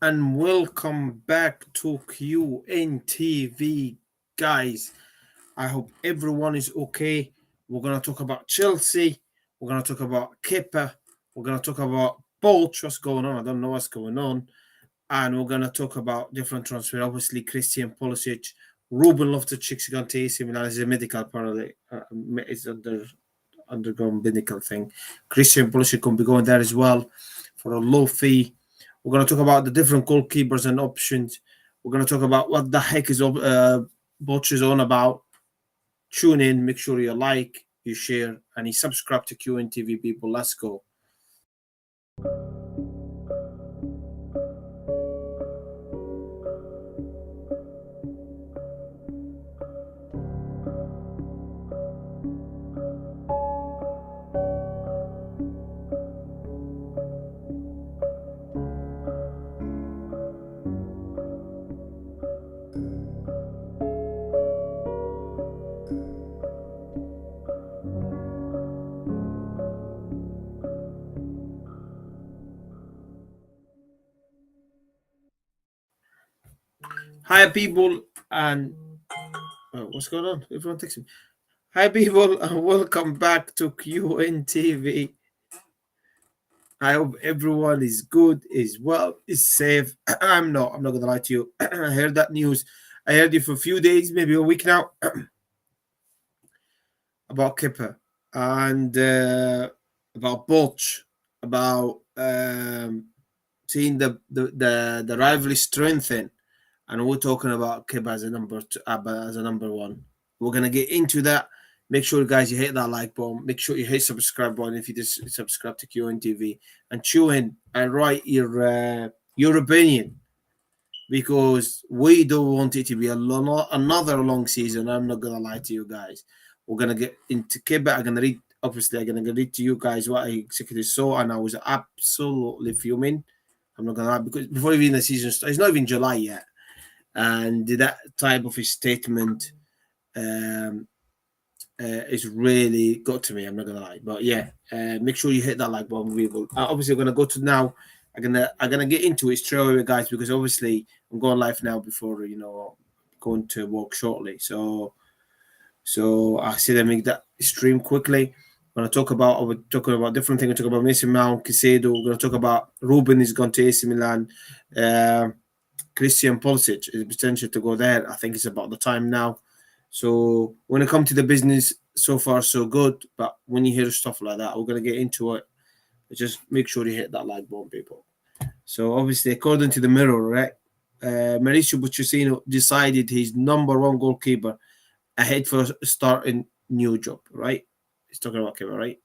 and welcome back to QNTV, guys. I hope everyone is okay. We're gonna talk about Chelsea. We're gonna talk about Kepa. We're gonna talk about Poch. What's going on? I don't know what's going on. And we're gonna talk about different transfer. Obviously, Christian Pulisic, Ruben Loftus-Cheek's gone to AC Milan as a medical apparently. It's undergone medical thing. Christian Pulisic can be going there as well for a low fee. We're going to talk about the different goalkeepers and options. We're going to talk about what the heck is Poch is on about. Tune in, make sure you like, you share, and you subscribe to QNTV, people. Let's go. Hi, people, and what's going on? Everyone texts me. Hi, people, and welcome back to QNTV. I hope everyone is good, is well, is safe. I'm not. I'm not gonna lie to you. I heard that news. I heard it for a few days, maybe a week now, about Kepa and about Poch, about seeing the rivalry strengthen, and we're talking about Kepa as a number one. We're gonna get into that. Make sure, guys, you hit that like button. Make sure you hit subscribe button if you just subscribe to QNTV and tune in and write your opinion, because we don't want it to be another long season. I'm not gonna lie to you guys. We're gonna get into Kepa. I'm gonna read to you guys what I exactly saw, and I was absolutely fuming. I'm not gonna lie, because before even the season starts, it's not even July yet, and that type of a statement it's really got to me. I'm not gonna lie, but yeah, make sure you hit that like button. We will obviously we're gonna go to now. I'm gonna get into it straight away, guys, because obviously I'm going live now before going to work shortly. So I see them make that stream quickly. We're talking about different things. We're talking about Mason Mount, Caicedo. We're gonna talk about Ruben is going to AC Milan. Christian Pulisic is potential to go there. I think it's about the time now. So when it comes to the business, so far so good. But when you hear stuff like that, we're gonna get into it. Just make sure you hit that like button, people. So obviously, according to the Mirror, right, Mauricio Pochettino decided he's number one goalkeeper ahead for starting new job. Right, he's talking about Kepa, right?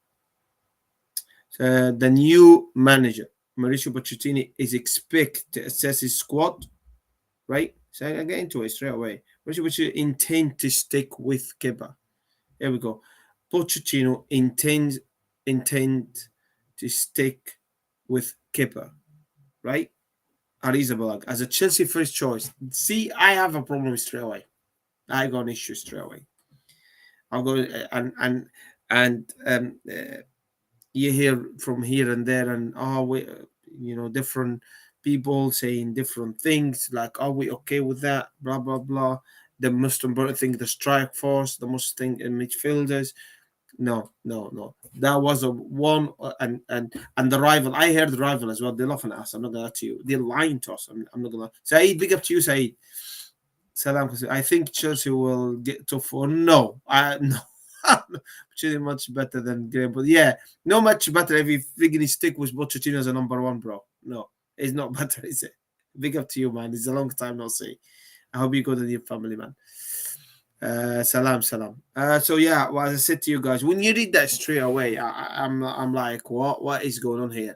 So the new manager, Mauricio Pochettino, is expected to assess his squad. Right, so I get into it straight away. Mauricio intend to stick with Kepa. Here we go. Pochettino intend to stick with Kepa, right? Arrizabalaga as a Chelsea first choice. See, I have a problem straight away. I got an issue straight away. I'll go and you hear from here and there, and different people saying different things, like, are we okay with that? Blah blah blah. The most important thing, the strike force, the most thing in midfielders. No, no, no. That was a one, and the rival. I heard the rival as well. They're laughing at us. I'm not gonna lie to you. They're lying to us. I'm not gonna. Saeed, big up to you, Saeed. Salam. I think Chelsea will get to four. No, I no. Pochettino much better than Graham, but yeah, no much better if you freaking stick with Pochettino as a number one, bro. No, it's not better, is it? Big up to you, man. It's a long time no see. I hope you go to your family, man. Salam, salam. So yeah, well, as I said to you guys, when you read that straight away, I'm like, what is going on here?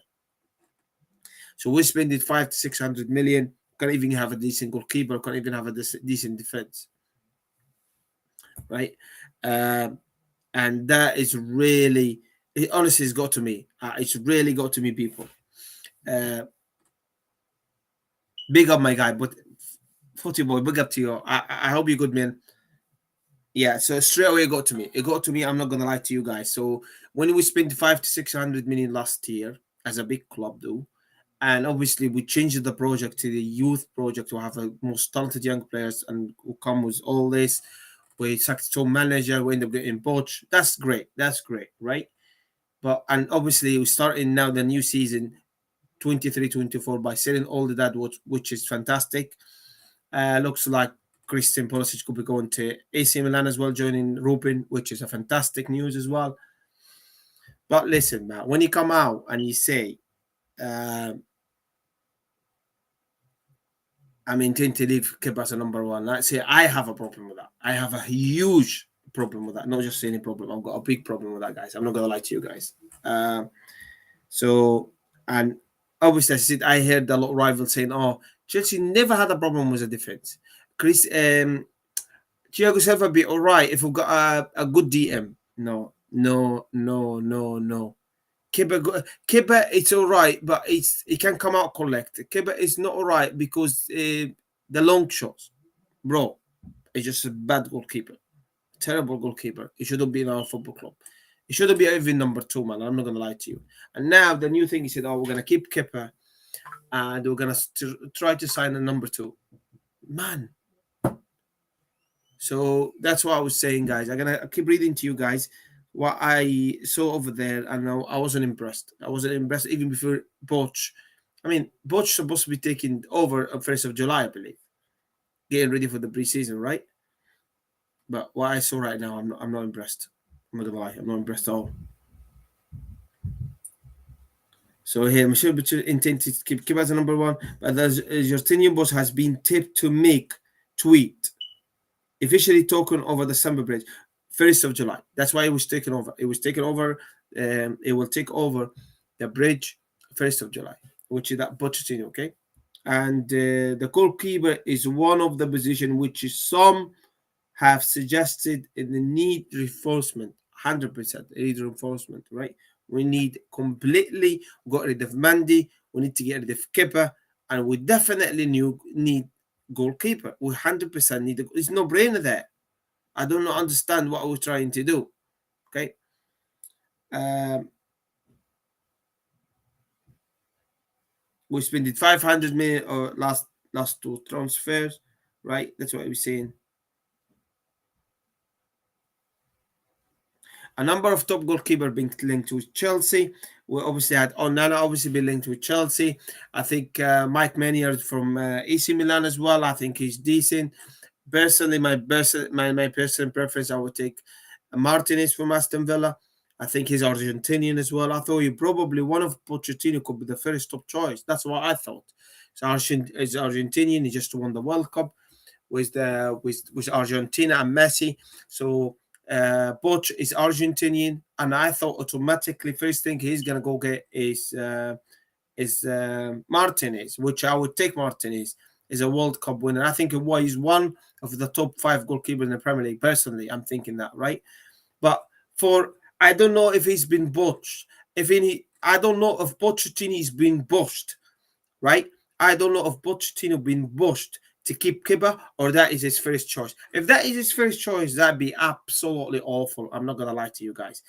So we're spending 500 to 600 million. Can't even have a decent goalkeeper. Can't even have a decent defense, right? And that is really, it honestly has got to me. It's really got to me, people. Big up, my guy, but 40 boy, big up to you. I hope you're good, man. Yeah, so straight away it got to me. It got to me. I'm not gonna lie to you guys. So when we spent 500 to 600 million last year as a big club, though, And obviously, we changed the project to the youth project to have a most talented young players and who come with all this. We sacked top manager, we end up getting Poch. That's great. That's great, right? But and obviously we're starting now the new season 23-24 by selling all the that which is fantastic. Looks like Christian Pulisic could be going to AC Milan as well, joining Rupin, which is a fantastic news as well. But listen, man, when you come out and you say, uh, I'm intending to leave Kepa as a number one, I say I have a problem with that. I have a huge problem with that. Not just any problem. I've got a big problem with that, guys. I'm not gonna lie to you guys. So and obviously, I heard a lot of rivals saying, "Oh, Chelsea never had a problem with the defense." Chris, Thiago Silva be all right if we've got a good DM. No, no, no, no, no. Kepa, it's all right, but it can come out collect. Kepa is not all right because the long shots, bro, it's just a bad goalkeeper, terrible goalkeeper. He shouldn't be in our football club. He shouldn't be even number two, man. I'm not gonna lie to you. And now the new thing he said, oh, we're gonna keep Kepa and we're gonna try to sign a number two, man. So that's what I was saying, guys. I'm gonna keep reading to you guys what I saw over there, and I wasn't impressed. I wasn't impressed even before Poch. I mean, Poch supposed to be taking over on 1st of July, I believe, getting ready for the preseason, right? But what I saw right now, I'm not impressed. I'm not gonna lie, I'm not impressed at all. So here, Michel Butcher intended to keep as a number one, but the Jorginho boss has been tipped to make tweet officially taken over the summer break, 1st of July. That's why it was taken over. It was taken over. It will take over the bridge 1st of July, which is that Pochettino, okay? And the goalkeeper is one of the position which is some have suggested in the need reinforcement, 100% need reinforcement, right? We need completely got rid of Mandy. We need to get rid of Kepa, and we definitely need goalkeeper. We 100% need. It's no brainer there. I don't understand what we're trying to do. Okay. We spent 500 million or last two transfers, right? That's what we're saying. A number of top goalkeepers being linked with Chelsea. We obviously had Onana obviously been linked with Chelsea. I think Mike Maynard from AC Milan as well. I think he's decent. Personally, my personal preference, I would take Martinez from Aston Villa. I think he's Argentinian as well. I thought he probably one of Pochettino could be the first top choice. That's what I thought. He's Argentinian. He just won the World Cup with Argentina and Messi. So Poch is Argentinian, and I thought automatically first thing he's gonna go get is Martinez, which I would take Martinez is a World Cup winner. I think he's one of the top five goalkeepers in the Premier League. Personally, I'm thinking that, right? But for I don't know if he's been botched. I don't know if Pochettino is being botched, right? I don't know if Pochettino been botched to keep Kepa or that is his first choice. If that is his first choice, that'd be absolutely awful. I'm not gonna lie to you guys,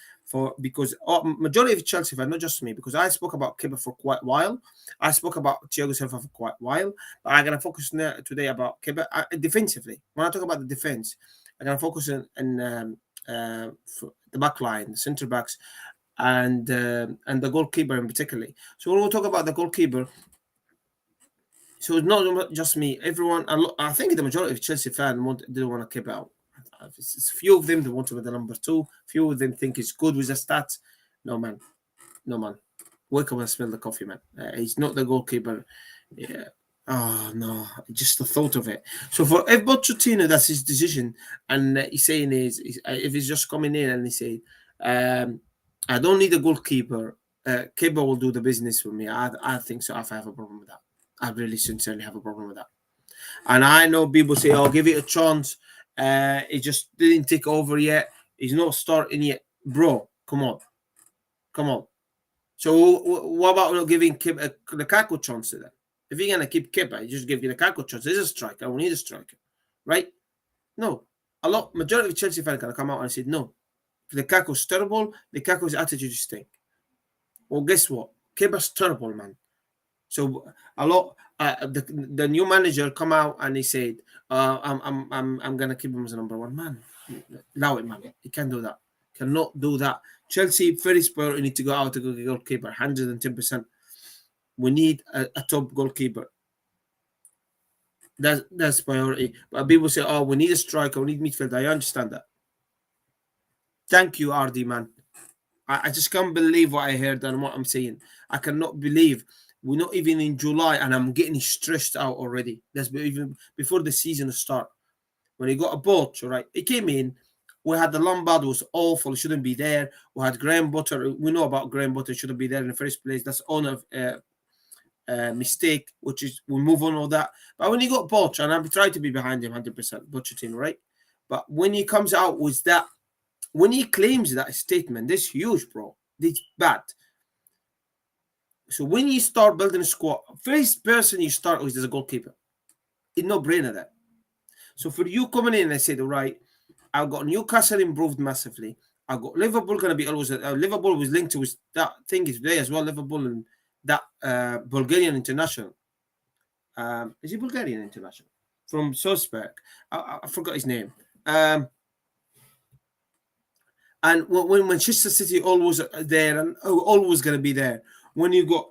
because majority of Chelsea fans, not just me, because I spoke about Kepa for quite a while. I spoke about Thiago Silva for quite a while, but I'm gonna focus today about Kepa defensively. When I talk about the defense, I'm gonna focus on the back line, the centre backs, and the goalkeeper in particularly. So when we talk about the goalkeeper, so it's not just me. Everyone, I think the majority of Chelsea fans didn't want to keep out. It's a few of them that want to be the number two. Few of them think it's good with the stats. No man, no man. Wake up and smell the coffee, man. He's not the goalkeeper. Yeah. Oh no, just the thought of it. So for if Pochettino, that's his decision, and he's saying if he's just coming in and he say, I don't need a goalkeeper. Kepa will do the business for me. I think so. I have a problem with that. I really sincerely have a problem with that. And I know people say, "Oh, give it a chance." He just didn't take over yet. He's not starting yet, bro. Come on, come on. So what about not giving Lukaku a chance then? If you're gonna keep Kepa, you just give Lukaku a chance. He's a striker. We need a striker, right? No, majority of Chelsea fans gonna come out and say no. Lukaku's terrible. Lukaku's attitude is stink. Well, guess what? Kepa's terrible, man. So a lot. The new manager come out and he said, I'm gonna keep him as a number one man. Allow it, man. He can't do that. Cannot do that. Chelsea first priority need to go out to go get goalkeeper. 110%. We need a top goalkeeper. That's priority. But people say, oh, we need a striker, we need midfield. I understand that. Thank you, RD man. I just can't believe what I heard and what I'm saying. I cannot believe we're not even in July and I'm getting stressed out already. That's even before the season start. When he got a Poch, right? He came in. We had the Lombard was awful. He shouldn't be there. We had Graham Butter. We know about Graham Butter. Shouldn't be there in the first place. That's on mistake, which is we move on all that. But when he got Poch, and I'm trying to be behind him 100%, Pochettino, right? But when he comes out with that, when he claims that statement, this huge, bro. This bad. So when you start building a squad, first person you start with is a goalkeeper. It's no brainer that. So for you coming in and said, all right, I've got Newcastle improved massively. I've got Liverpool going to be always. Liverpool was linked to with that thing is today as well. Liverpool and that Bulgarian international. Is he Bulgarian international from Salzburg? I forgot his name. And when Manchester City always there and always going to be there. When you got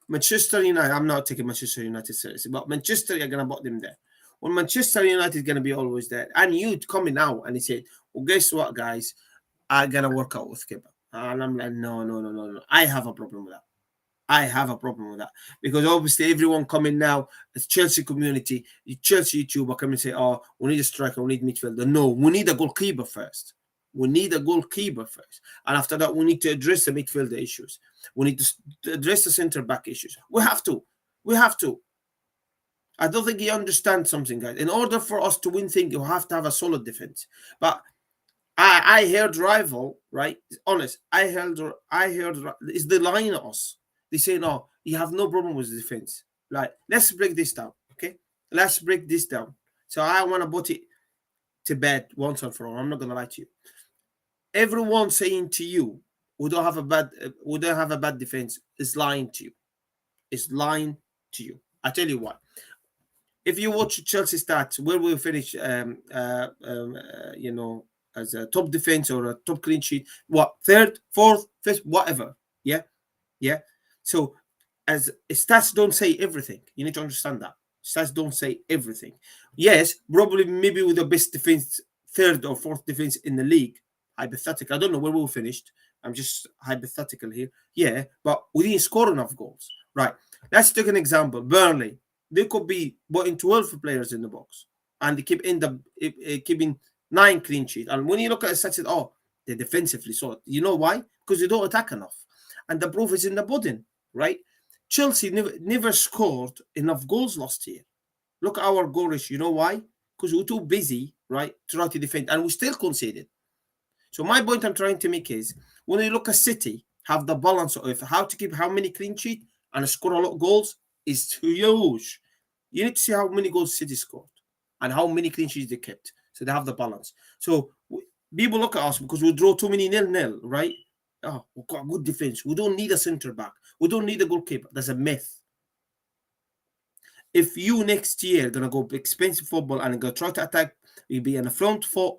Manchester United, I'm not taking Manchester United seriously, but Manchester, you're going to put them there. When Manchester United is going to be always there, and you coming out and he said, well, guess what, guys? I'm going to work out with Kepa. And I'm like, no. I have a problem with that. I have a problem with that because obviously everyone coming now, it's Chelsea community, Chelsea YouTuber come and say, oh, we need a striker, we need midfielder. No, we need a goalkeeper first. We need a goalkeeper first. And after that, we need to address the midfielder issues. We need to address the centre back issues. We have to. We have to. I don't think he understands something, guys. In order for us to win things, you have to have a solid defense. But I heard rival, right? Honest, I heard it's the line at us. They say, no, you have no problem with the defense. Like, let's break this down, okay? Let's break this down. So I want to put it to bed once and for all. I'm not gonna lie to you. Everyone saying to you, we don't have a bad defense is lying to you. It's lying to you. I tell you what. If you watch Chelsea stats, where we finish, as a top defense or a top clean sheet, what third, fourth, fifth, whatever. Yeah. So as stats don't say everything. You need to understand that. Stats don't say everything. Yes, probably maybe with the best defense, third or fourth defense in the league. Hypothetical. I don't know where we finished. I'm just hypothetical here. Yeah, but we didn't score enough goals. Right. Let's take an example. Burnley. They could be putting 12 players in the box. And they keeping 9 clean sheets. And when you look at the stats, oh, they're defensively solid. You know why? Because they don't attack enough. And the proof is in the pudding, right? Chelsea never scored enough goals last year. Look at our goal ratio. You know why? Because we're too busy, right, to try to defend, and we still conceded. So my point I'm trying to make is, when you look at City, have the balance of how to keep how many clean sheet and score a lot of goals is huge. You need to see how many goals City scored and how many clean sheets they kept. So they have the balance. So people look at us because we draw too many 0-0, right? Oh, we've got a good defense. We don't need a centre back. We don't need a goalkeeper. That's a myth. If you next year gonna go expensive football and go try to attack, you'll be in the front foot,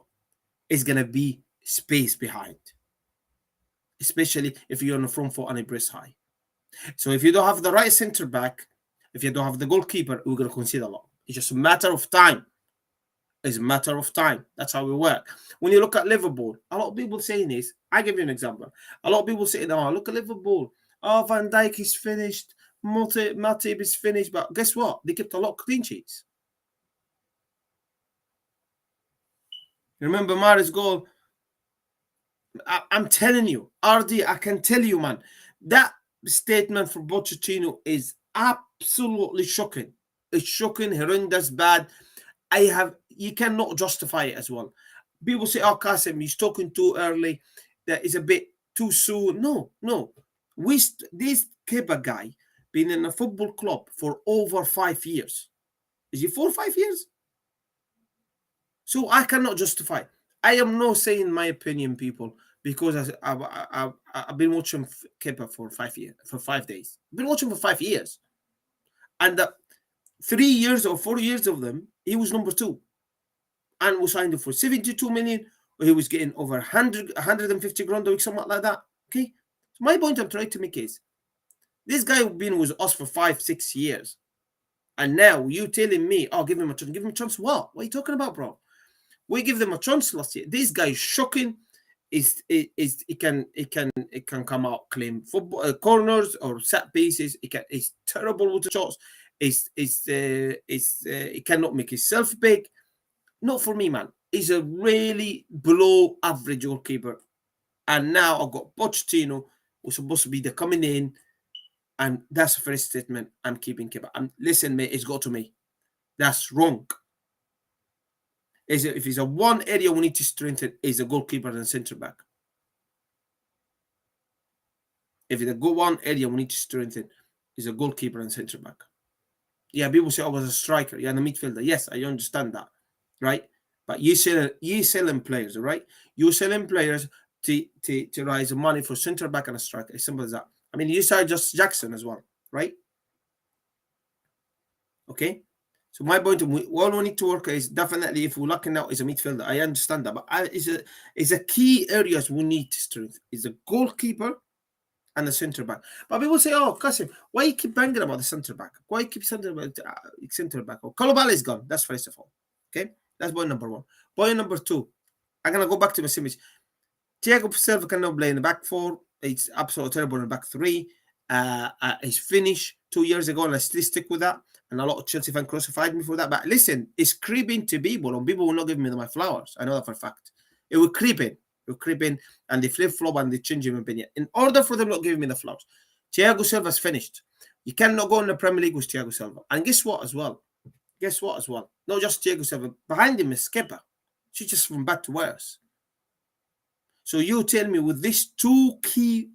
it's gonna be space behind. Especially if you're on the front foot and a press high. So if you don't have the right centre back, if you don't have the goalkeeper, we're gonna concede a lot. It's just a matter of time. It's a matter of time. That's how we work. When you look at Liverpool, a lot of people saying this. I give you an example. A lot of people saying, "Oh, look at Liverpool. Oh, Van Dijk is finished. Matip is finished." But guess what? They kept a lot of clean sheets. Remember Mahrez's goal? I'm telling you, RD, I can tell you, man, that statement from Pochettino is absolutely shocking. It's shocking, horrendous, bad. You cannot justify it as well. People say, oh, Kasim, he's talking too early. That is a bit too soon. No. This Kepa guy been in a football club for over 5 years. Is he 4 or 5 years? So I cannot justify it. I am not saying my opinion, people. because I've been watching Kepa for 5 years, for 5 days. I've been watching for 5 years, and 3 years or 4 years of them, he was number two, and we signed him for 72 million. Or he was getting over 150 grand a week, something like that. Okay, so my point I'm trying to make is this guy been with us for 5 6 years, and now you telling me, oh, give him a chance. Give him a chance. What are you talking about, bro? We give them a chance last year. This guy is shocking. Is it can come out claim football corners or set pieces. It's terrible with the shots. He cannot make himself big. Not for me, man. He's a really below average goalkeeper. And now I've got Pochettino, who's supposed to be the coming in, and that's the first statement. I'm keeping Kepa. And listen, mate, it's got to me. That's wrong. If it's a one area we need to strengthen, is a goalkeeper and centre back. If it's a one area we need to strengthen, is a goalkeeper and centre back. Yeah, people say I was a striker. Yeah, and a midfielder. Yes, I understand that, right? But you selling players, right? You're selling players to raise money for centre back and a striker. As simple as that. I mean, you saw just Jackson as well, right? Okay. So my point, all we need to work is definitely, if we're looking out, is a midfielder. I understand that, but it's a key areas we need to strengthen. Is a goalkeeper and the centre back. But people say, oh, Kasim, why you keep banging about the centre back? Why you keep centre back? Oh, Koulibaly is gone. That's first of all. Okay, that's point number one. Point number two, I'm gonna go back to my image. Thiago Silva cannot play in the back four. It's absolutely terrible in the back three. He's finished 2 years ago, and I still stick with that. And a lot of Chelsea fans crucified me for that. But listen, it's creeping to people, and people will not give me my flowers. I know that for a fact. It will creep in. It will creep in, and they flip-flop, and they change my opinion. In order for them not giving me the flowers, Thiago Silva's finished. You cannot go in the Premier League with Thiago Silva. And guess what as well? Not just Thiago Silva. Behind him is Kepa. She's just from bad to worse. So you tell me, with these two key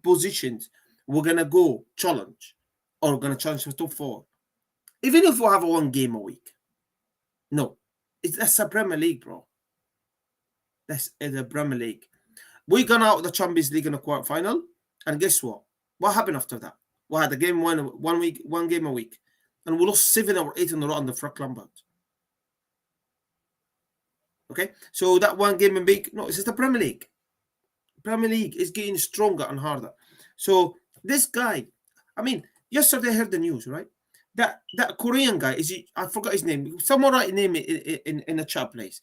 positions, we're going to go challenge, or we're going to challenge for top four. Even if we have one game a week. No. That's a Premier League, bro. That's the Premier League. We gone out of the Champions League in the quarterfinal, and guess what? What happened after that? We had a game one game a week, and we lost 7 or 8 in a row under Frank Lampard. Okay, so that one game a week, no, it's just the Premier League. Premier League is getting stronger and harder. So this guy, I mean, yesterday I heard the news, right? That Korean guy, I forgot his name. Someone write name in a chat, please.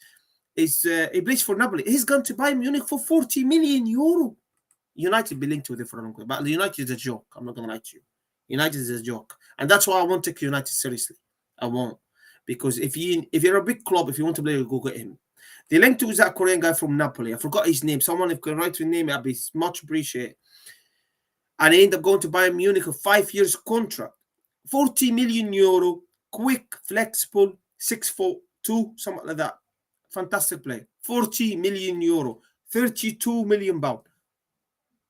He plays for Napoli. He's gone to Bayern Munich for 40 million euro. United be linked with it for a long time, but United is a joke. I'm not gonna lie to you. United is a joke, and that's why I won't take United seriously. I won't, because if you're a big club, if you want to play, go get him. They linked to that Korean guy from Napoli. I forgot his name. Someone if can write his name, I'd be much appreciated. And he ended up going to Bayern Munich, a 5 years contract, 40 million euro, quick, flexible, 6'2", something like that. Fantastic play. 40 million euro, 32 million pound.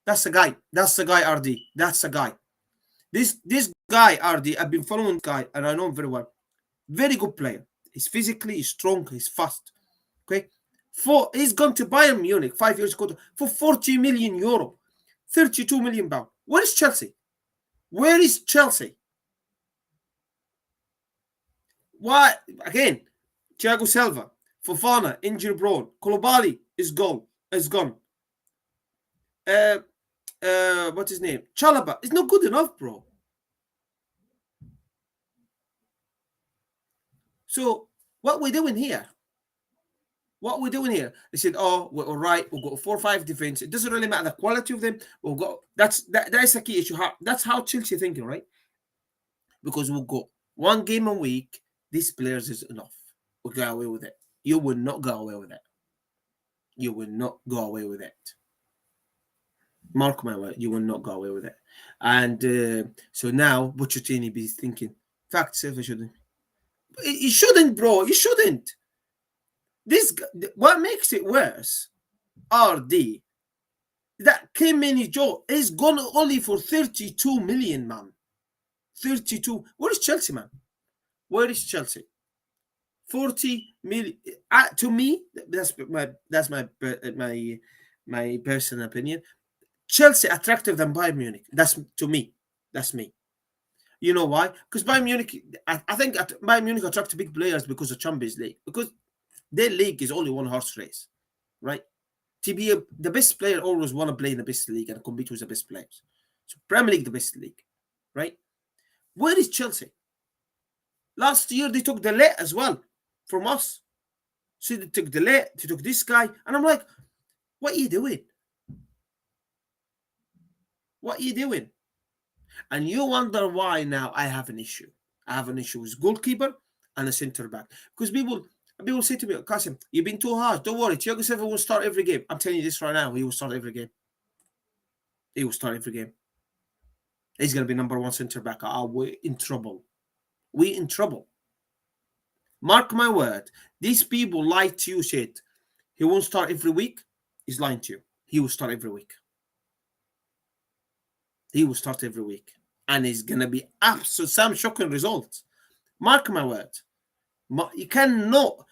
That's the guy. That's the guy, RD. That's the guy. This guy, RD, I've been following the guy, and I know him very well. Very good player. He's physically strong. He's fast. Okay. He's gone to Bayern Munich 5 years ago for 40 million euro, 32 million pound. Where is Chelsea? Where is Chelsea? Why again? Thiago Silva, Fofana, injury prone. Koulibaly is gone. What's his name? Chalaba. It's not good enough, bro. So what we're doing here? They said, "Oh, we're all right. We've got 4 or 5 defense. It doesn't really matter the quality of them. We've got that is the key issue. That's how Chelsea thinking, right? Because we've got one game a week. These players is enough. We'll go away with it. You will not go away with it. You will not go away with it. Mark my word, you will not go away with it. And so now, Pochettino be thinking, fact, Silva shouldn't. He shouldn't, bro. He shouldn't. What makes it worse, RD, that Kim Joe is gone only for 32 million, man. 32. Where is Chelsea, man? Where is Chelsea? 40 million. To me, that's my My personal opinion. Chelsea attractive than Bayern Munich. That's to me. That's me. You know why? Because Bayern Munich, I think Bayern Munich attract big players because of Champions League. Because their league is only one horse race, right? To be the best player always want to play in the best league and compete with the best players. So Premier League, the best league, right? Where is Chelsea? Last year they took the late as well from us. So they took the late, they took this guy, and I'm like, what are you doing? What are you doing? And you wonder why now I have an issue. I have an issue with goalkeeper and a centre back. Because people say to me, Kasim, you've been too harsh. Don't worry, Thiago Silva will start every game. I'm telling you this right now. He will start every game. He will start every game. He's going to be number one centre back. We're in trouble. We're in trouble. Mark my word. These people lie to you, shit. He won't start every week. He's lying to you. He will start every week. He will start every week. And it's going to be absolute some shocking results. Mark my word. You cannot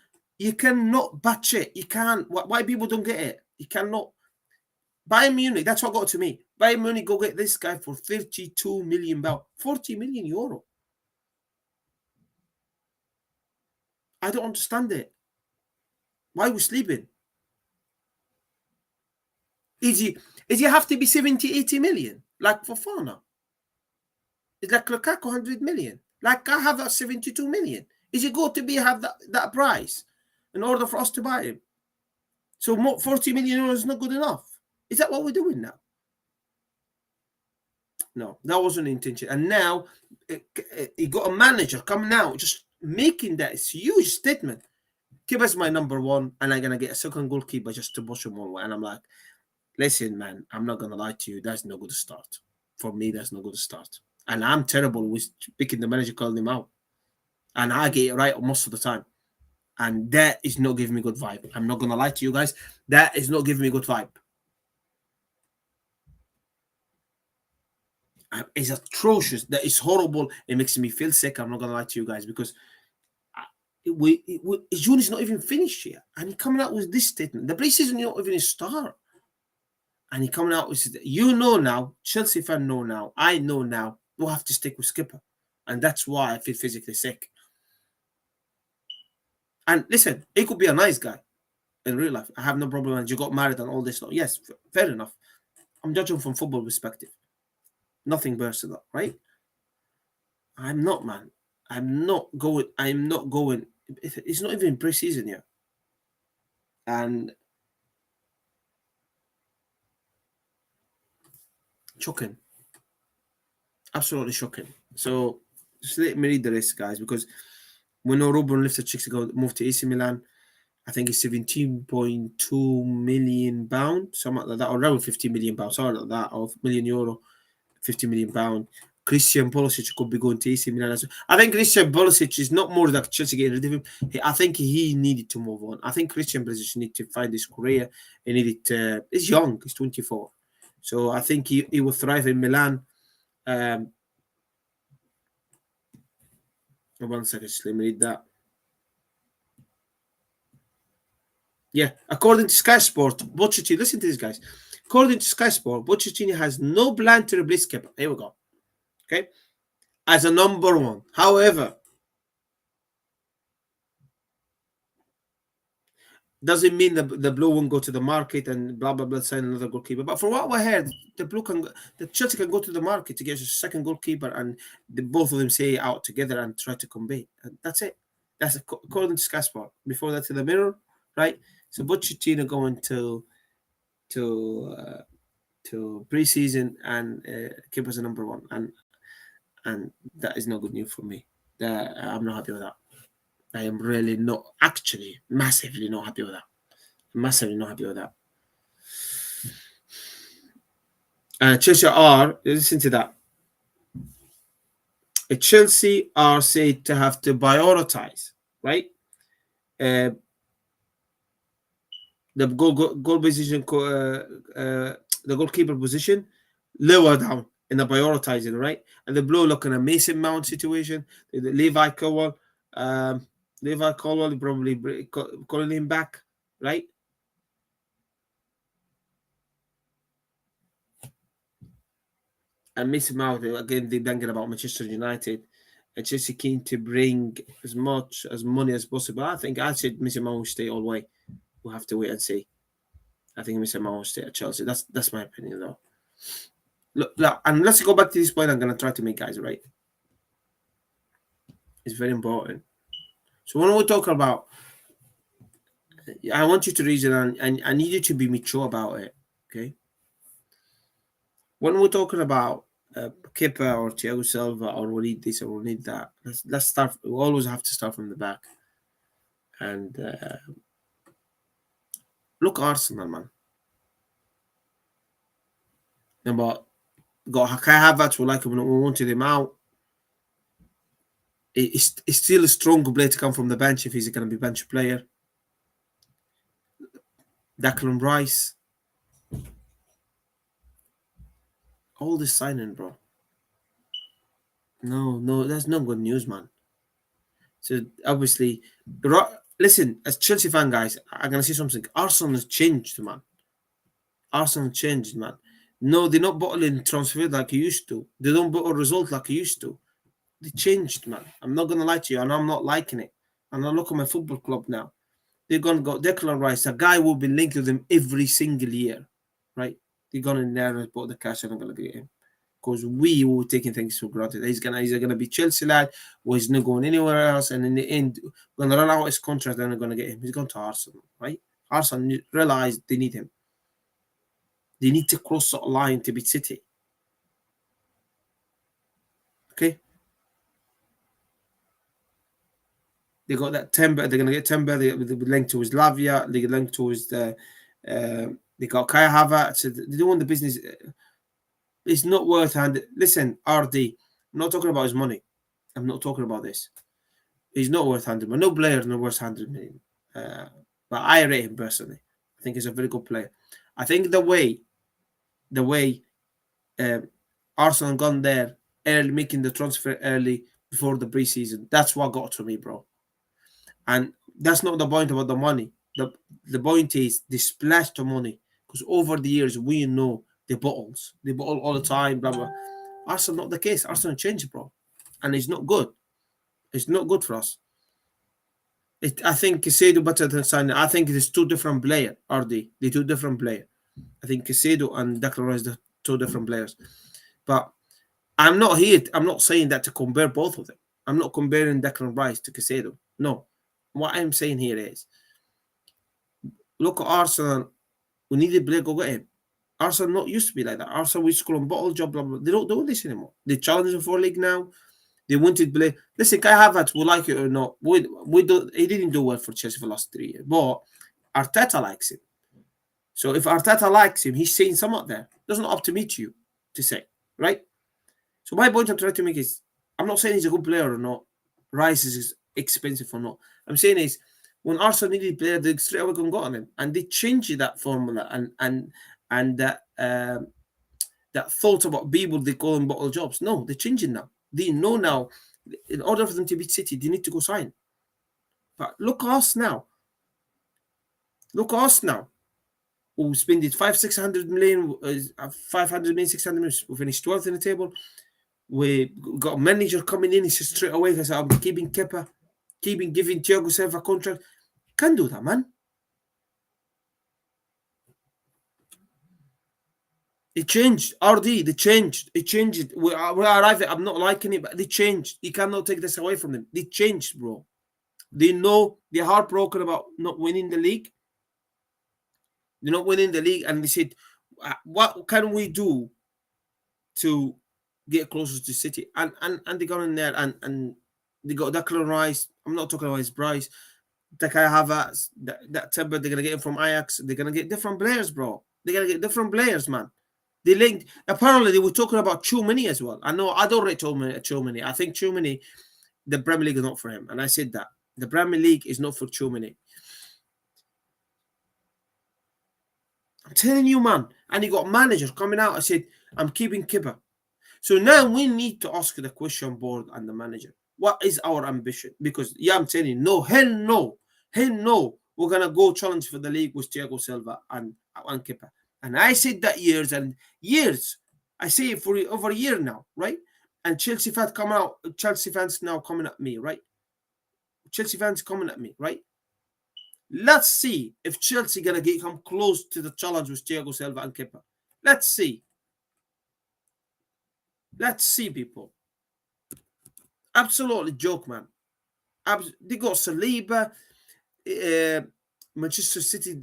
batch it. You can't. Why people don't get it? You cannot. Bayern Munich, that's what got to me. Bayern Munich go get this guy for 32 million pounds, 40 million euro. I don't understand it. Why are we sleeping? Is he have to be 70, 80 million? Like for Fofana? It's like Lukaku 100 million. Like I have that 72 million. Is it going to be have that price in order for us to buy him? So 40 million euros is not good enough. Is that what we're doing now? No, that wasn't the intention. And now he got a manager coming out just making that huge statement. Kepa's my number one, and I'm gonna get a second goalkeeper just to push him on. And I'm like, listen, man, I'm not gonna lie to you. That's no good start. For me, that's no good start. And I'm terrible with picking the manager, calling him out. And I get it right most of the time. And that is not giving me good vibe. I'm not gonna lie to you guys. That is not giving me good vibe. It's atrocious. That is horrible. It makes me feel sick. I'm not gonna lie to you guys because June is not even finished yet, and he coming out with this statement. The preseason not even a start, and he coming out with now. Chelsea fan know now. I know now. We'll have to stick with Skipper, and that's why I feel physically sick. And listen, he could be a nice guy in real life. I have no problem. And you got married and all this. Yes, fair enough. I'm judging from football perspective. Nothing personal, right? I'm not, man. I'm not going. It's not even pre-season yet. And shocking. Absolutely shocking. So just let me read the rest, guys, because we know Ruben Loftus-Cheek moved to AC Milan. I think it's 17.2 million pound, something like that, or around 50 million pound, something like that, or million euro, 50 million pound. Christian Pulisic could be going to AC Milan as well. I think Christian Pulisic is not more that Chelsea getting rid of him. I think he needed to move on. I think Christian Pulisic needed to find his career. He needed to. He's young. He's 24, so I think he will thrive in Milan. One second, just let me read that. Yeah, according to Sky Sport, Pochettino, listen to this, guys. According to Sky Sport, Pochettino has no plan to replace Kepa. Here we go. Okay, as a number one. However, doesn't mean the blue won't go to the market and blah blah blah sign another goalkeeper. But for what we heard, the Chelsea can go to the market to get a second goalkeeper, and both of them say out together and try to convey. And that's it. That's according to Sky Sport. Before that, to the Mirror, right? So Pochettino going to preseason and keep as a number one, and that is not good news for me. I'm not happy with that. I am really not, actually, massively not happy with that. Massively not happy with that. Chelsea are, listen to that. Chelsea are said to have to prioritize, right? The goal position, the goalkeeper position, lower down in the prioritizing, right? And the Blue looking at Mason Mount situation, the Levi Cowell, probably calling him back, right? and Mason Mount again. They banging about Manchester United. And Chelsea keen to bring as much as money as possible. I think I said Mason Mount will stay all the way. We'll have to wait and see. I think Mason Mount will stay at Chelsea. That's my opinion though. Look, and let's go back to this point. I'm gonna try to make, guys. Right, it's very important. So when we talk about, I want you to reason, and I need you to be mature about it. Okay, when we're talking about Kepa or Thiago Silva, or we need this or we need that, let's start. We always have to start from the back. And look, Arsenal, man. Number got Kai Havertz. We like him. We wanted him out. It's still a strong player to come from the bench if he's going to be bench player. Declan Rice. All this signing, bro. No, that's not good news, man. So obviously, listen, as Chelsea fan, guys, I'm gonna say something. Arsenal has changed, man. Arsenal changed, man. No, they're not bottling transfer like he used to. They don't bottle result like he used to. They changed, man. I'm not gonna lie to you, and I'm not liking it. And I look at my football club now. They're gonna go Declan Rice. A guy will be linked to them every single year, right? They're gonna in there and bought the cash, and I'm gonna get him because we were taking things for granted. He's gonna be Chelsea lad, or he's not going anywhere else, and in the end, gonna run out his contract, and they're gonna get him. He's gone to Arsenal, right? Arsenal realize they need him. They need to cross the line to beat City. Okay. They got that Timber. They're gonna get Timber. They linked to his Lavia. They linked to his they got Kai Havertz. They're doing the business. It's not worth hand. Listen, RD. I'm not talking about his money. I'm not talking about this. He's not worth 100 million. No player no worth 100 million. But I rate him personally. I think he's a very good player. I think the way Arsenal gone there early, making the transfer early before the preseason, that's what got to me, bro. And that's not the point about the money. The point is they splash the money because over the years we know the bottles. They bottle all the time, blah blah. Arsenal not the case. Arsenal changed, bro, and it's not good. It's not good for us. I think Casado better than Sané. I think it is two different players. Are they? They two different players. I think Casado and Declan Rice are two different players. But I'm not here. I'm not saying that to compare both of them. I'm not comparing Declan Rice to Casado. No. What I'm saying here is, look at Arsenal. We need a player, go get him. Arsenal not used to be like that. Arsenal we score on bottle job, blah, blah. They don't do this anymore. They challenge for league now. They wanted play. Listen, Kai Havertz, we like it or not. We do. He didn't do well for Chelsea for the last 3 years, but Arteta likes him. So if Arteta likes him, he's saying something there. It's not up to me to you to say, right? So my point I'm trying to make is, I'm not saying he's a good player or not. Rice is expensive or not. I'm saying is, when Arsenal needed a player, they straight away got on him, and they changed that formula and that thought about people they call them bottle jobs. No, they're changing now. They know now, in order for them to beat City, they need to go sign. But look at us now. Look at us now. We spent it 600 million, 500 million, 600 million. We finished 12th in the table. We got a manager coming in. He says straight away, because I'm keeping Kepa, keeping giving Thiago Silva a contract. Can't do that, man. It changed. RD, they changed. It changed. We arrived. I'm not liking it, but they changed. You cannot take this away from them. They changed, bro. They know they're heartbroken about not winning the league. They're not winning the league, and they said, "What can we do to get closer to City?" And they got in there, and they got Declan Rice. I'm not talking about his price. Kai Havertz, that Timber, they're gonna get him from Ajax. They're gonna get different players, bro. They're gonna get different players, man. They linked. Apparently, they were talking about Chumini as well. I know I don't rate Chumini. I think Chumini, the Premier League is not for him, and I said that the Premier League is not for Chumini. I'm telling you, man. And you got managers coming out and said, "I'm keeping Kepa." So now we need to ask the question board and the manager, what is our ambition? Because I'm telling you, no, hell no, we're gonna go challenge for the league with Thiago Silva and Kepa. And I said that years and years. I say it for over a year now, right? And Chelsea fans now coming at me, right? Chelsea fans coming at me, right? Let's see if Chelsea gonna come close to the challenge with Thiago Silva and Kepa. Let's see. Let's see, people. Absolutely joke, man. They got Saliba, Manchester City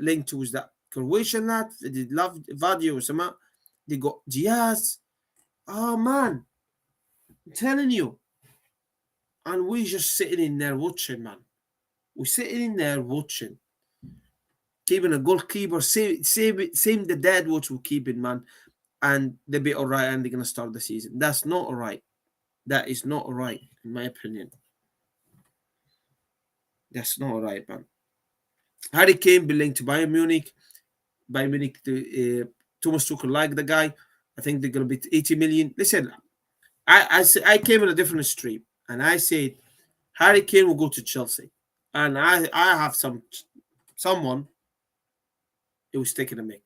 linked to that Croatian lad. They love Vadio or something. They got Diaz. Oh man, I'm telling you. And we just sitting in there watching, man. We're sitting in there watching. Keeping a goalkeeper, same the dead watch we're keeping, man. And they'll be alright and they're gonna start the season. That's not alright. That is not alright, in my opinion. That's not alright, man. Harry Kane be linked to Bayern Munich. Bayern Munich, Thomas Tuchel like the guy. I think they're gonna be 80 million. Listen, I came in a different stream and I said Harry Kane will go to Chelsea, and I have someone who was taking a mic.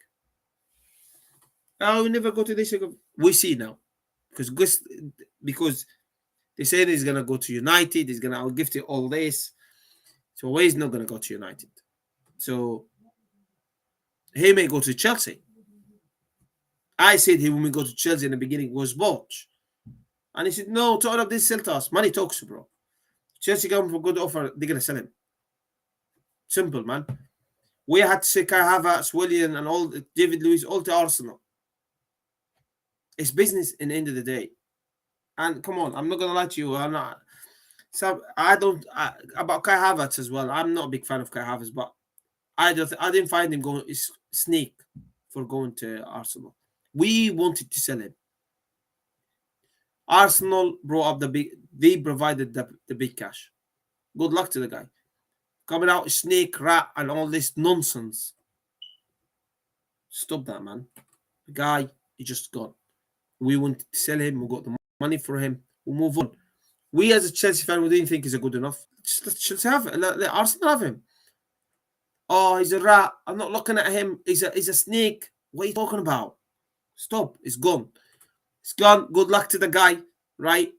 Oh, we never go to this. We see now because they said he's gonna go to United. He's gonna gift it all this. So why he's not gonna go to United? So he may go to Chelsea. I said he will go to Chelsea in the beginning was Poch. And he said, no, to all of this sell to us. Money talks, bro. Chelsea come for good offer, they're gonna sell him. Simple, man. We had to say Kai Havertz, Willian, and all David Luiz all to Arsenal. It's business in the end of the day. And come on, I'm not gonna lie to you. I'm not. So I don't about Kai Havertz as well. I'm not a big fan of Kai Havertz, but I didn't find him going sneak for going to Arsenal. We wanted to sell him. Arsenal brought up the big. They provided the big cash. Good luck to the guy. Coming out snake, rat, and all this nonsense. Stop that, man. The guy, he just gone. We wanted to sell him. We got the money for him. We'll move on. We as a Chelsea fan, we didn't think he's a good enough. Just let Chelsea have it. Let Arsenal have him. Oh, he's a rat. I'm not looking at him. He's a snake. What are you talking about? Stop. It's gone. It's gone. Good luck to the guy, right?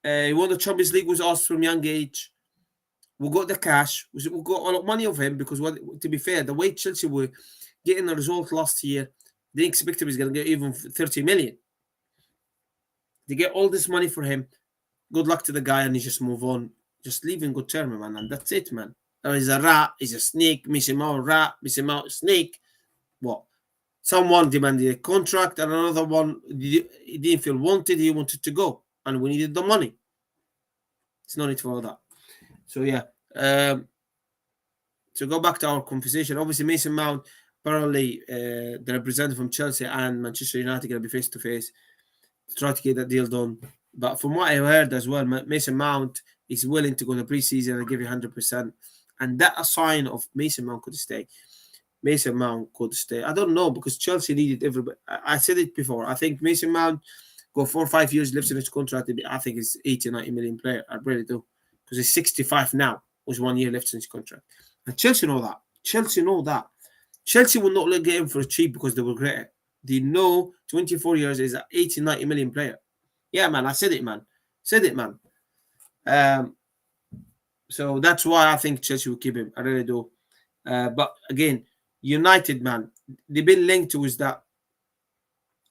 He won the Champions League with us from young age. We got the cash. We got a lot of money of him because, to be fair, the way Chelsea were getting the result last year, they expected he was going to get even 30 million. They get all this money for him. Good luck to the guy, and he just move on. Just leave in good terms, man, and that's it, man. He's a rat. He's a snake. Miss him out, rat. Miss him out, snake. What? Someone demanded a contract, and another one he didn't feel wanted. He wanted to go, and we needed the money. It's no need for all that. So yeah. So go back to our conversation. Obviously, Mason Mount, apparently, the representative from Chelsea and Manchester United going to be face to face to try to get that deal done. But from what I heard as well, Mason Mount is willing to go to pre-season and give you 100%, and that a sign of Mason Mount could stay. Mason Mount could stay. I don't know because Chelsea needed everybody. I said it before. I think Mason Mount go 4 or 5 years left in his contract. I think it's 80, 90 million player. I really do. Because he's 65 now, with 1 year left in his contract. And Chelsea know that. Chelsea will not let get him for cheap because they will regret it. They know 24 years is an 80, 90 million player. Yeah, man, I said it, man. So that's why I think Chelsea will keep him. I really do. But again, United, man, they've been linked to that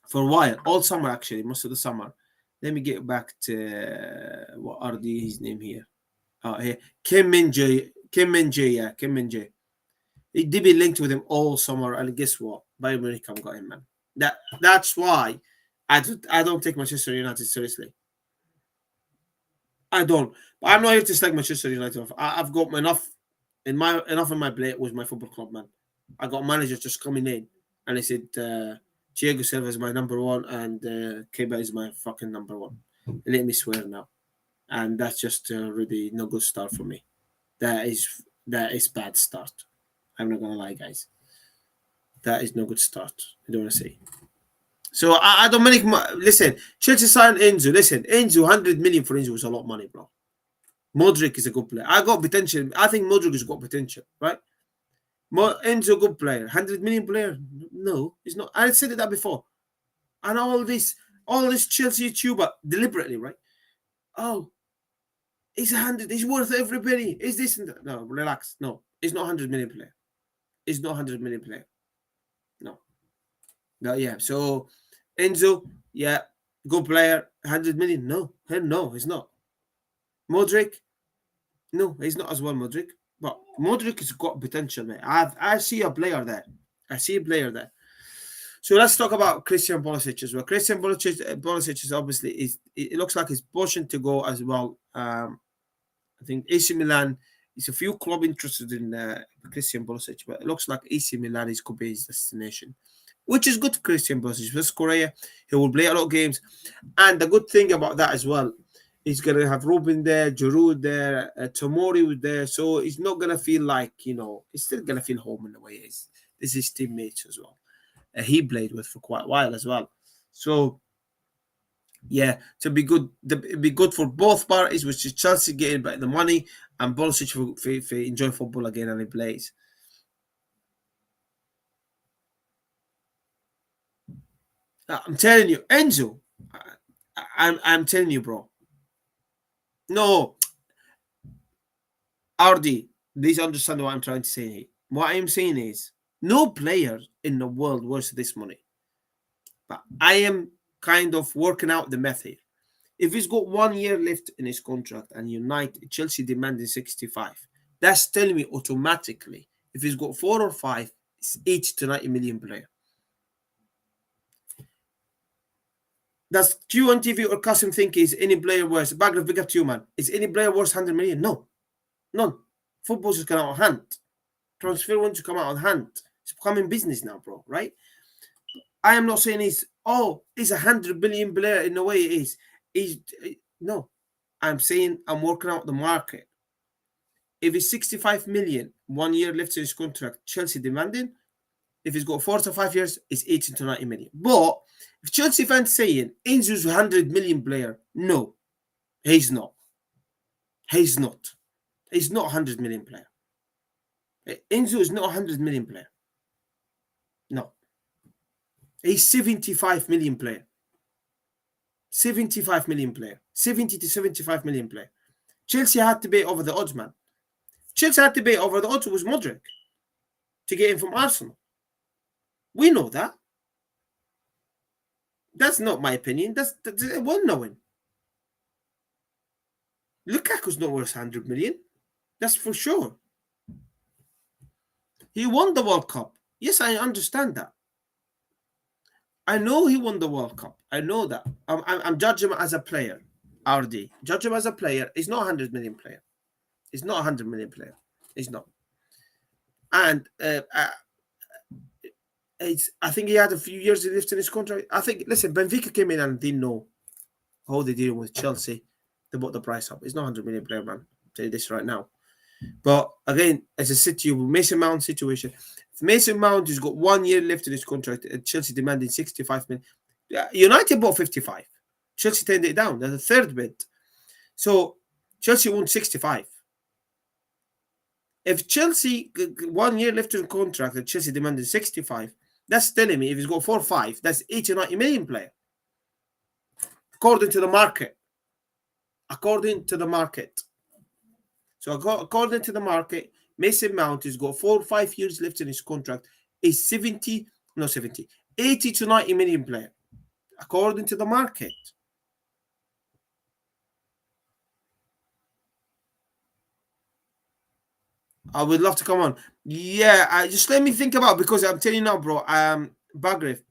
for a while. All summer, actually, most of the summer. Let me get back to what are his name here. Here, Kim Min-jae. They've been linked with him all summer, and guess what? Bayern Munich have got him, man. That's why I don't take Manchester United seriously. I don't. But I'm not here to slag Manchester United off. I've got enough in my plate with my football club, man. I got managers just coming in, and they said Thiago Silva is my number one, and Kepa is my fucking number one. They let me swear now. And that's just really no good start for me. That is bad start. I'm not gonna lie, guys. That is no good start. I don't want to say. So I Dominic, listen. Chelsea signed Enzo. Listen, Enzo, 100 million for Enzo was a lot of money, bro. Modric is a good player. I got potential. I think Modric has got potential, right? Enzo, good player. 100 million player? No, he's not. I said that before. And all this Chelsea YouTuber deliberately, right? Oh, he's 100. He's worth every penny. Is this and that? No, relax. No, he's not 100 million player. He's not 100 million player. No, no, yeah. So Enzo, yeah, good player. 100 million. No, hell no, he's not. Modric, no, he's not as well. Modric, but Modric has got potential, man. I see a player there. I see a player there. So let's talk about Christian Pulisic as well. Christian Pulisic is obviously it looks like he's pushing to go as well. I think AC Milan is a few club interested in Christian Pulisic, but it looks like AC Milan is could be his destination, which is good for Christian Pulisic. With Korea, he will play a lot of games, and the good thing about that as well, he's gonna have Ruben there, Giroud there, Tomori was there, so he's not gonna feel like he's still gonna feel home in the way he is. This is his teammates as well. He played with for quite a while as well, so. Yeah, to be good, it'd be good for both parties, which is Chelsea getting back the money and Pulisic for enjoy football again and he plays. I'm telling you, Enzo, I'm telling you, bro. No, RD, please understand what I'm trying to say here. What I'm saying is, no player in the world worth this money. But I am kind of working out the math here. If he's got 1 year left in his contract and Chelsea demanding 65, that's telling me automatically if he's got 4 or 5, it's 80 to 90 million player. Does Q on TV or Kasim think is any player worth? Bagraf, big up to you, man. Is any player worth 100 million? No. None. Football's just come out of hand. Transfer wants to come out of hand. It's becoming business now, bro, right? I am not saying he's 100 billion player in the way it is. No. I'm saying I'm working out the market. If it's 65 million, 1 year left in his contract, Chelsea demanding. If he's got 4 to 5 years, it's 18 to 90 million. But if Chelsea fans saying Enzo's 100 million player, no, he's not. He's not. He's not 100 million player. Enzo is not 100 million player. No. He's 75 million player. 75 million player. 70 to 75 million player. Chelsea had to pay over the odds, man. Chelsea had to pay over the odds with Modric to get him from Arsenal. We know that. That's not my opinion. That's well knowing. Lukaku's not worth 100 million. That's for sure. He won the World Cup. Yes, I understand that. I know he won the World Cup. I know that. I'm judging him as a player. RD. Judge him as a player. He's not 100 million player. He's not 100 million player. He's not. And I think he had a few years left in his contract. I think, listen, Benfica came in and didn't know how they deal with Chelsea. They bought the price up. He's not 100 million player, man. I'll tell you this right now. But again, as I said to you, Mason Mount situation. If Mason Mount has got 1 year left in his contract, and Chelsea demanding 65 million. United bought 55. Chelsea turned it down. That's the third bid. So Chelsea won 65. If Chelsea 1 year left in the contract and Chelsea demanded 65, that's telling me if he's got 4 or 5, that's 80 or 90 million player. According to the market. According to the market. So according to the market, Mason Mount has got 4 or 5 years left in his contract. Is 80 to 90 million player. According to the market. I would love to come on. Yeah, just let me think about because I'm telling you now, bro. Bagrif,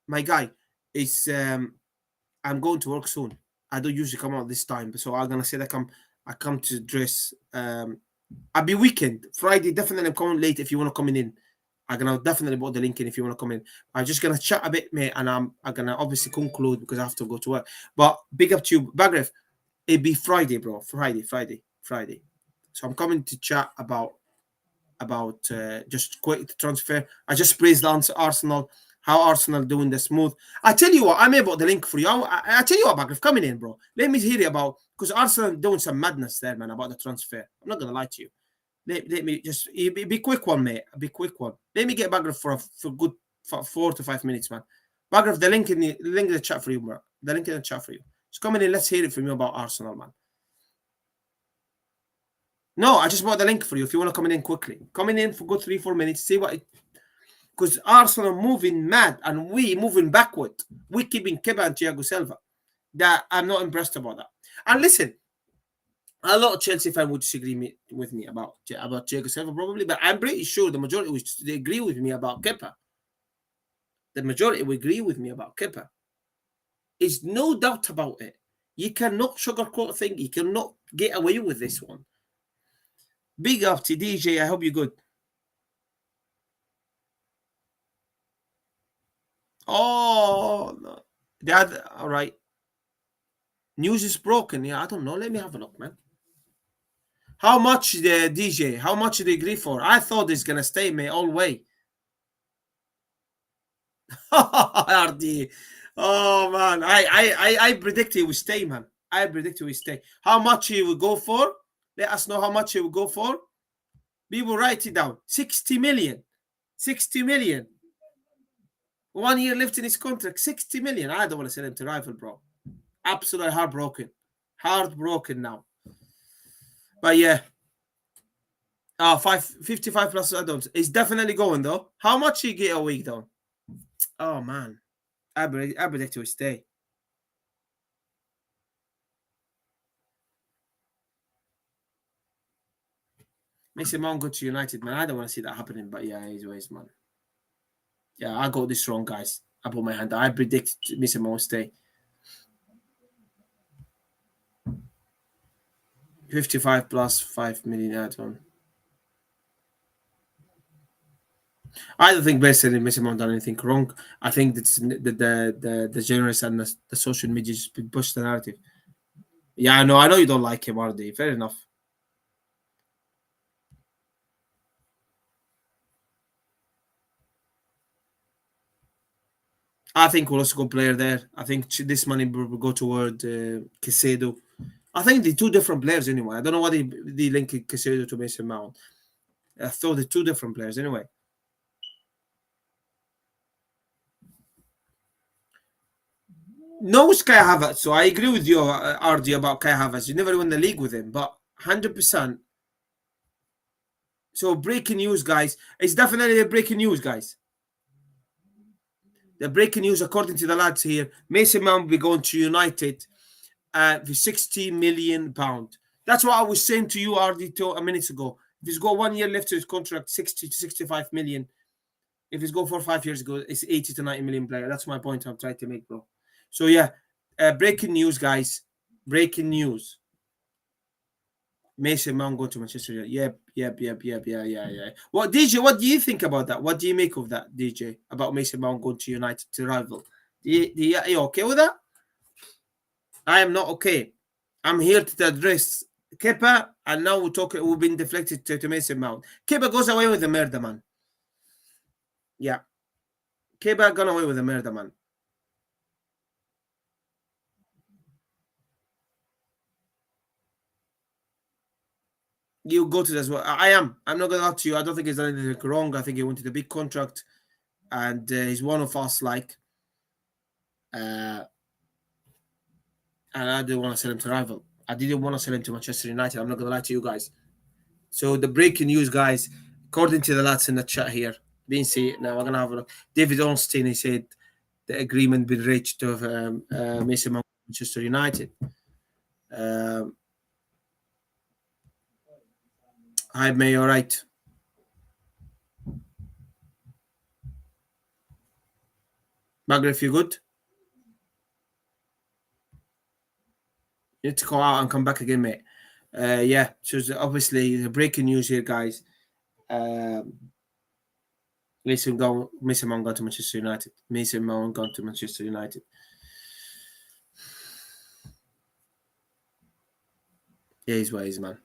my guy, is I'm going to work soon. I don't usually come out this time, so I'm gonna say that I come to dress. I'll be weekend Friday. Definitely, I'm coming late if you want to come in. I'm gonna definitely put the link in if you want to come in. I'm just gonna chat a bit, mate, and I'm gonna obviously conclude because I have to go to work. But big up to you, Bagrif. It'd be Friday, bro. Friday. So I'm coming to chat about just quick transfer. I just praised Arsenal, how Arsenal doing the smooth. I tell you what, I may about the link for you. I tell you what, Bagraf, coming in, bro. Let me hear it about because Arsenal doing some madness there, man, about the transfer. I'm not gonna lie to you. Let me just be quick one, mate. Be quick one. Let me get Bagraf for good 4 to 5 minutes, man. Bagraph, the link in the chat for you, bro. The link in the chat for you. Just come in. Let's hear it from you about Arsenal, man. No, I just bought the link for you. If you want to come in quickly, coming in for good 3-4 minutes. See what? Because Arsenal moving mad and we moving backward. We keeping Kepa and Thiago Silva. That I'm not impressed about that. And listen, a lot of Chelsea fans would disagree with me about Thiago Silva probably, but I'm pretty sure the majority they agree with me about Kepa. The majority will agree with me about Kepa. There's no doubt about it. You cannot sugarcoat a thing. You cannot get away with this one. Big up to DJ. I hope you're good. Oh, no. Dad, all right. News is broken. Yeah, I don't know. Let me have a look, man. How much the DJ? How much did they agree for? I thought it's gonna stay, mate, all the way. RD. Oh man, I predict he will stay, man. I predict he will stay. How much he will go for? Let us know how much he will go for. We will write it down. 60 million. 60 million. 1 year left in his contract. 60 million. I don't want to sell him to rival, bro. Absolutely heartbroken. Heartbroken now. But yeah. 55 plus add-ons. It's definitely going though. How much he get a week though? Oh man. I predict he will stay. Mason Mount go to United, man. I don't want to see that happening, but yeah, anyways, man. Yeah, I got this wrong, guys. I put my hand. I predict Mason Mount will stay. 55 plus 5 million add-on. I don't think Mason and Mason Mount done anything wrong. I think that's the journalists and the social media just push the narrative. Yeah, I know you don't like him, RD. Fair enough. I think we'll also go player there. I think this money will go toward Caicedo. I think they're two different players anyway. I don't know why they link Caicedo to Mason Mount. I thought they're two different players anyway. No, it's Kai Havertz. So I agree with you, RD, about Kai Havertz. You never win the league with him, but 100%. So breaking news, guys. It's definitely a breaking news, guys. The breaking news, according to the lads here, Mason Mount will be going to United for £60 million. That's what I was saying to you, RD, a minute ago. If he's got 1 year left to his contract, 60 to 65 million. If he's got 4 or 5 years ago, it's 80 to 90 million player. That's my point I'm trying to make, bro. So yeah, breaking news, guys. Breaking news. Mason Mount going to Manchester United. Yep. Yeah. What DJ? What do you think about that? What do you make of that, DJ? About Mason Mount going to United to rival? Are you okay with that? I am not okay. I'm here to address Kepa, and now we've been deflected to Mason Mount. Kepa goes away with the murder, man. Yeah. Kepa gone away with the murder, man. You go to this as well. I am. I'm not going to lie to you. I don't think he's done anything wrong. I think he wanted a big contract, and he's one of us. And I didn't want to sell him to rival. I didn't want to sell him to Manchester United. I'm not going to lie to you guys. So the breaking news, guys, according to the lads in the chat here, didn't see it. Now we're going to have a look. David Ornstein, he said the agreement been reached of Mason Mount, Manchester United. Hi, May, all right. Margaret, you good? You need to go out and come back again, mate. Yeah, so obviously the breaking news here, guys. Mason Mount gone to Manchester United. Mason Mount gone to Manchester United. Yeah, he's what he is, man.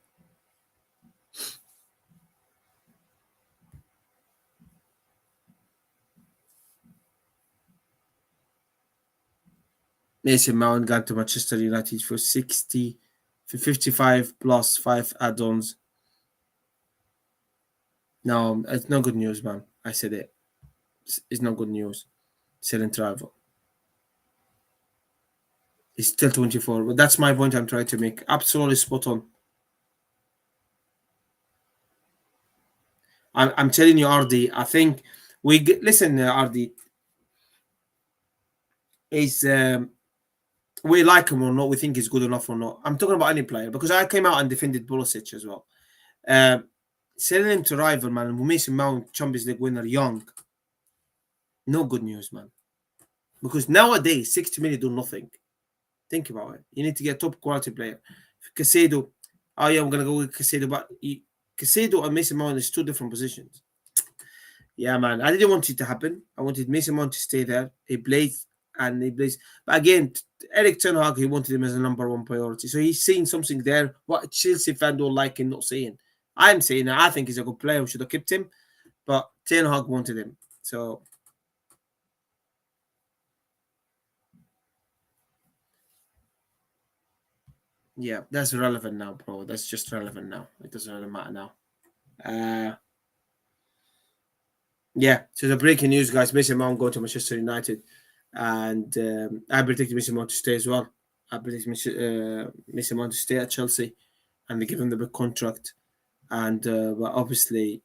Mason Mount gone to Manchester United for 55 plus 5 add-ons. No, it's not good news, man. I said it. It's not good news. Selling travel. He's still 24. But that's my point I'm trying to make. Absolutely spot on. I'm telling you, RD. I think listen, RD is we like him or not, we think he's good enough or not. I'm talking about any player because I came out and defended Pulisic as well. Um, Selling him to rival man, Mason Mount Champions League winner young, no good news, man. Because nowadays 60 million do nothing. Think about it. You need to get a top quality player. Casado, oh yeah, I'm gonna go with Casado, but Casado and Mason Mount is two different positions. Yeah, man. I didn't want it to happen. I wanted Mason Mount to stay there. He plays and he plays. But again, Eric Ten Hag, he wanted him as a number one priority. So he's seeing something there. What a Chelsea fan don't like him not saying. I'm saying that I think he's a good player. We should have kept him. But Ten Hag wanted him. So yeah, that's relevant now, bro. That's just relevant now. It doesn't really matter now. Uh yeah. So the breaking news, guys, Mason Mount going to Manchester United. And I predict Mason Mount to stay as well. I predict Mason Mount to stay at Chelsea, and they give him the big contract. And but obviously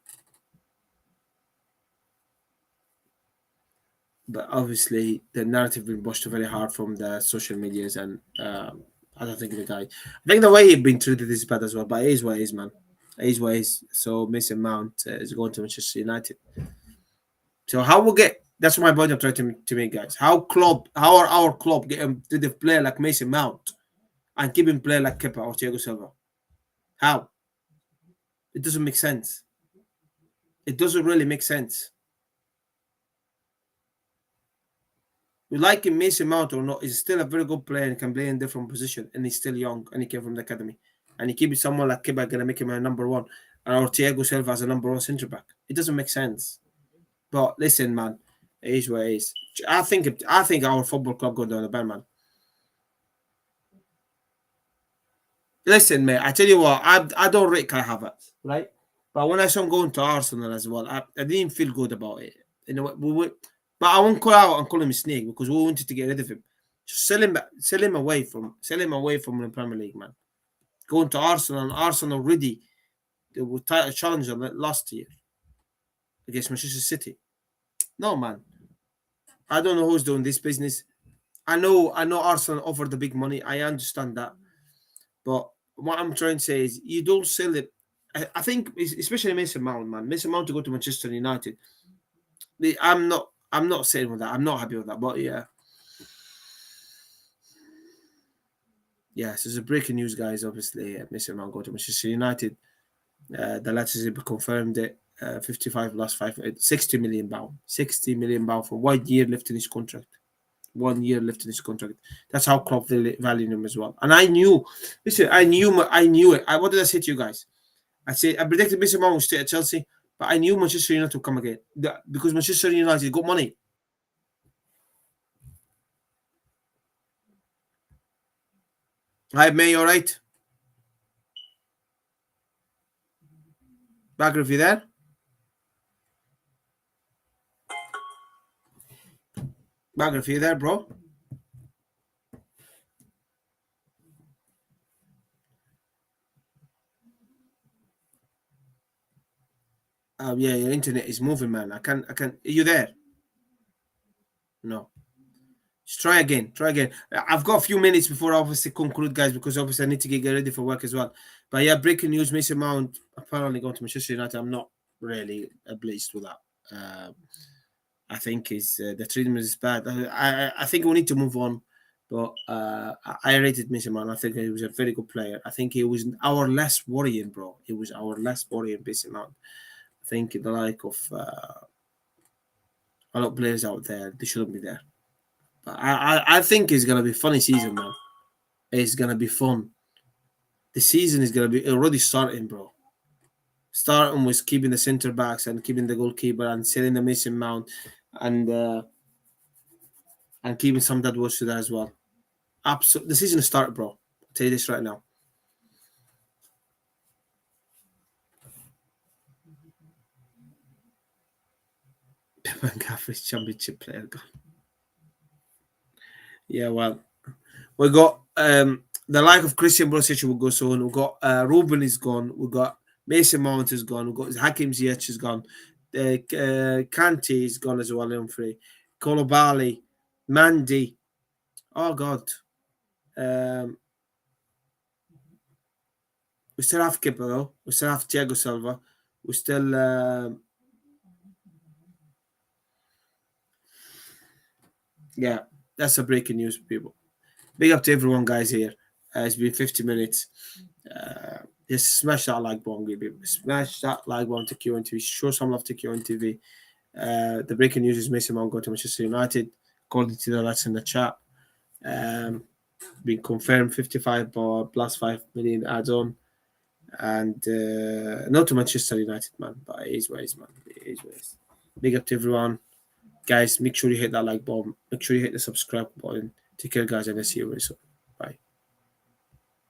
the narrative been pushed very hard from the social medias, and I don't think the guy. I think the way he's been treated is bad as well. But it is what it is, man. It is what it is. So Mason Mount is going to Manchester United. So how we get? That's my point I'm trying to make, guys. How are our club getting to the player like Mason Mount and keep him play like Kepa or Thiago Silva? How? It doesn't make sense. It doesn't really make sense. We like him, Mason Mount or not, he's still a very good player and can play in different position, and he's still young and he came from the academy. And he keep someone like Kepa gonna make him a number one, or Thiago Silva as a number one centre back. It doesn't make sense. But listen, man, it is what it is. I think our football club going down the bad, man. Listen, mate, I tell you what, I don't rate Kai Havertz, right? But when I saw him going to Arsenal as well, I didn't feel good about it. You know, but I won't call out and call him a snake because we wanted to get rid of him. Just sell him away from the Premier League, man. Going to Arsenal, and Arsenal already they were title challenger last year against Manchester City. No, man, I don't know who's doing this business. I know Arsenal offered the big money. I understand that. But what I'm trying to say is you don't sell it. I think especially Mason Mount, man. Mason Mount to go to Manchester United. I'm not saying with that. I'm not happy with that. But yeah. Yes, there's a breaking news, guys. Obviously, Mason Mount go to Manchester United. The letters have confirmed it. 55 plus 5, 60 million pound. 60 million pound for 1 year left in his contract. 1 year left in his contract. That's how Klopp valued him as well. And I knew, listen, I knew it. What did I say to you guys? I predicted Mason Mount would stay at Chelsea, but I knew Manchester United would come again because Manchester United got money. Hi, May, all right? Back if you there? Back if you there, bro? Yeah, your internet is moving, man. I can. Are you there? No. Just try again. Try again. I've got a few minutes before I obviously conclude, guys, because obviously I need to get ready for work as well. But yeah, breaking news: Mason Mount apparently going to Manchester United. I'm not really pleased with that. I think is the treatment is bad. I think we need to move on. But I rated Mason Mount. I think he was a very good player. I think he was our less worrying, bro. He was our less worrying Mason Mount. I think the like of a lot of players out there, they shouldn't be there. But I think it's gonna be a funny season, man. It's gonna be fun. The season is gonna be already starting, bro. Starting with keeping the centre backs and keeping the goalkeeper and selling the Mason Mount and uh, and keeping some that was to that as well. Absolutely, the season is started, bro. I'll tell you this right now. Pep and Caffrey's championship player. Yeah, well, We got the like of Christian Pulisic will go soon. We got Ruben is gone. We got Mason Mount is gone. We got Hakim Ziyech is gone. Kante is gone as well. I'm free. Kolobali, Mandy. Oh God. Um, we still have Kepa though. We still have Thiago Silva. We still yeah. That's a breaking news, people. Big up to everyone, guys. Here. It's been 50 minutes. Uh, just smash that like button, people. Smash that like button to QNTV. Show some love to QNTV. The breaking news is Mason Mount going to Manchester United, according to the lads in the chat. Um, been confirmed 55 plus 5 million add on. And not to Manchester United, man, but it is what it is, man. It is what it is. Big up to everyone. Guys, make sure you hit that like button. Make sure you hit the subscribe button. Take care, guys, and I'll see you very soon.